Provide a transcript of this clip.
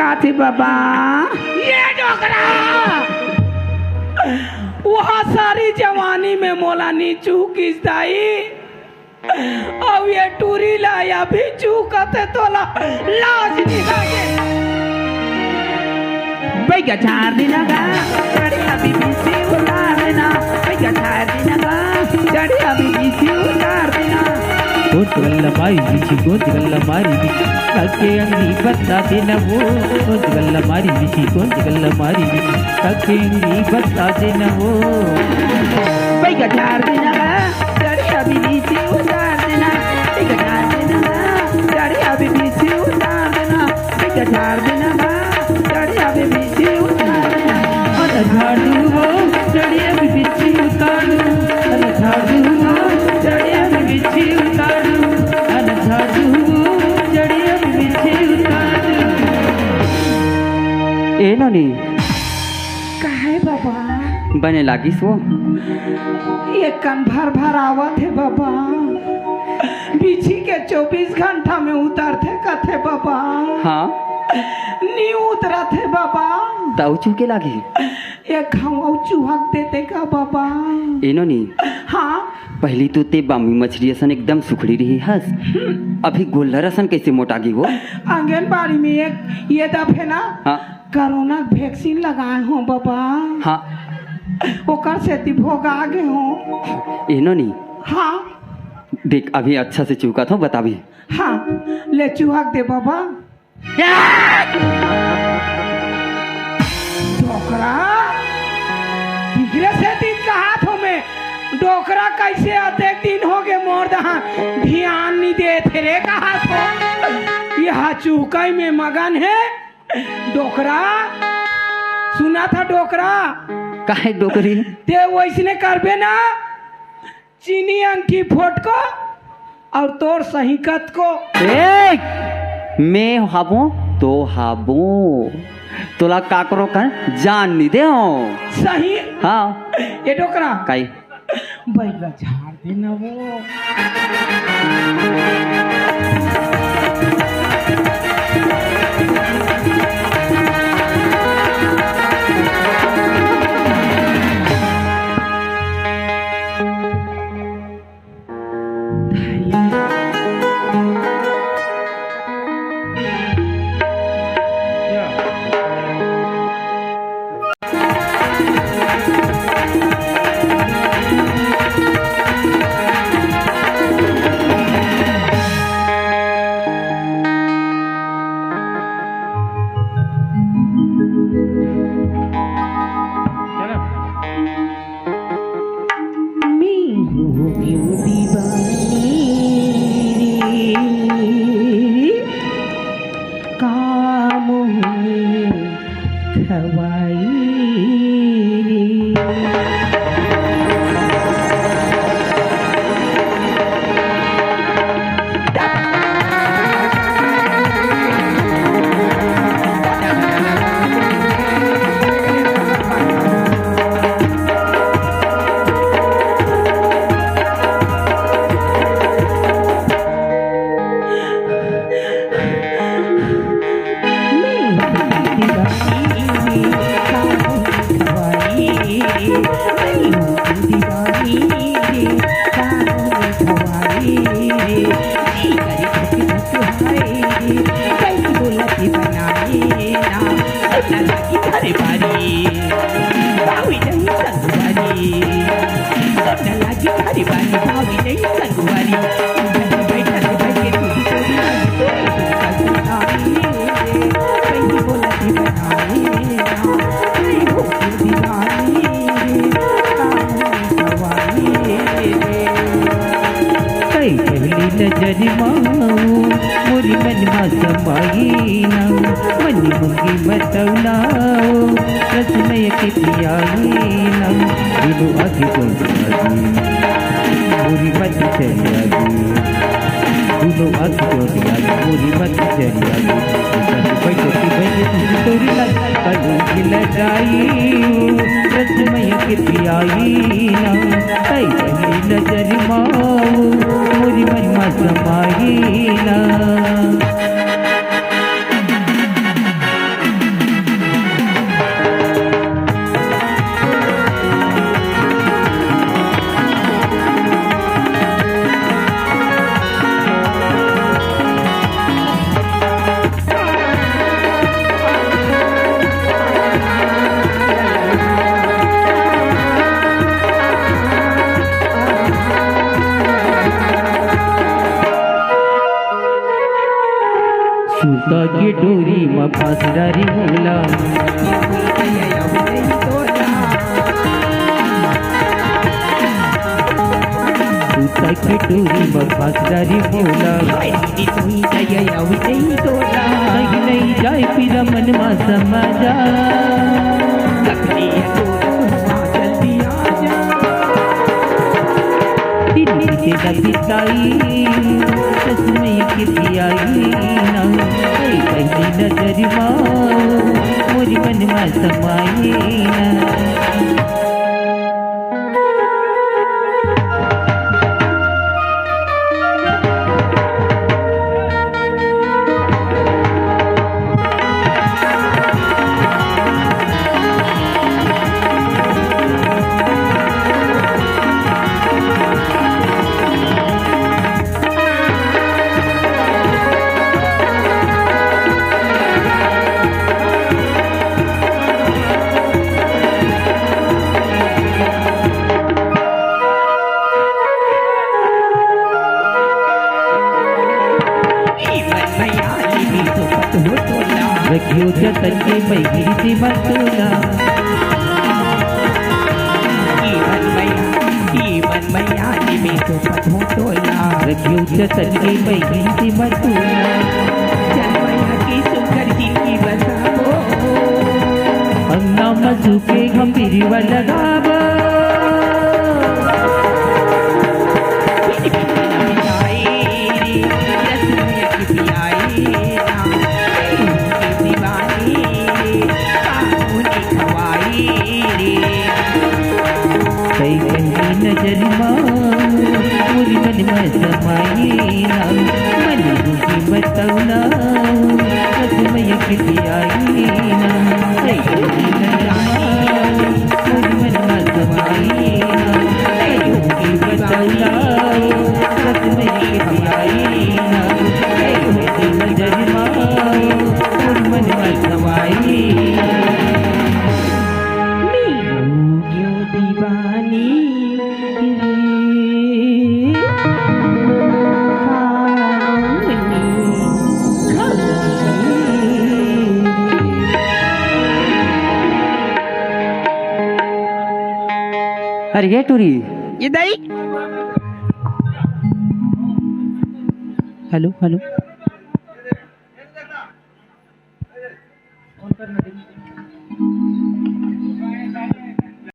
का थी बाबा? ये डोकरा वहाँ सारी जवानी में मोला नीचू किसदाई अब ये टूरी लाया भी चूकते तोला लाज निकागे बैगा झाड़ देना गा चढ़ी अभी बीसी उतार देना बैगा झाड़ देना गा चढ़ी अभी बीसी उतार देना गोद गल्ला मारी बिछी गोद गल्ला मारी बिछी काके अंगी बता देना वो गोद गल्ला मारी बिछी गोद गल्ला मारी बिछी काके अंगी बता देना वो बैगा झाड़ देना गा चढ़ी अभी बीसी उतार देना बैगा झाड़ देना गा चढ़ी अभी बीसी उतार देना बैगा झाड़ देना गा चढ़ी अभी बीसी उतार देना अरे झाड़ू वो चढ़ी अभी बिछी उतार दूं अरे झाड़ू वो चढ़ी अभी बिछी उतार दूं अरे झाड़ू वो चढ़ी अभी बिछी उतार दूं ए ननी काहे बाबा बने लागी सो ये कन भर भर आवत है बाबा बिछी के 24 घंटा में उतरते कथे बाबा हाँ नी उतरा थे बाबा ताऊ चूके लागी एक घाव चूहक देते का बाबा ए ननी हाँ पहली तो ते बामी मछली असन एकदम सुखड़ी रही हस अभी गोल्लर असन कैसे मोटागी वो आंगनबाड़ी में एक ये दफे ना हाँ कोरोना वैक्सीन लगाए हो बाबा हाँ ओकर से ती भोग आगे हो ए ननी हाँ देख अभी अच्छा से चूका था बताभी हाँ ले चूहक दे बाबा डोकरा तीसरे से दिन का हाथों में डोकरा कैसे आते दिन हो गए मोर दहा ध्यान नहीं दे थे रे का हाथों यह चूकई में मगन है डोकरा सुना था डोकरा काहे डोकरी ते वैसने करबे ना चीनी अंकी फोट को और तोर सहीकत को मैं हाबो तो हाबो तोला काकरो कर जान नहीं दे हो सही हाँ ये डोकरा काई बैला झाड़ देना वो मोरी मन मा समाई ना मनी मुंगी मतौलाओ रसमय के पियाई ना दिलो आगे जोड़ी मोरी मत चली आगे दिलो आगे जोड़ी आगे मोरी मत चली आगे बैठो की बैठे तोरी कलू की लगाई रसमय के पियाई ना कई कहीं नजर माओ मोरी मन मा समाई ना सूता के डोरी में फांसदारी मोला सूता के डोरी में फांसदारी मोला नहीं जाए फिर मन मा समझा बिताई तस्मय किसी आई ना पहली नजर मोरी मन मा समाई ना रखियो जतन के बैगिरी से बतोला रखियो जतन के बैगिरी से बतोला अन्ना मजू के गंभीर वाला गावा नजर पूरी मन में समाई ना मन की बतौला रसमय किसी आई ना पूरी मन में समाई ना की बतौला रसमय किसी आई ना नजर पूरी मन में समाई अरे ये टूरी ये दई हेलो हेलो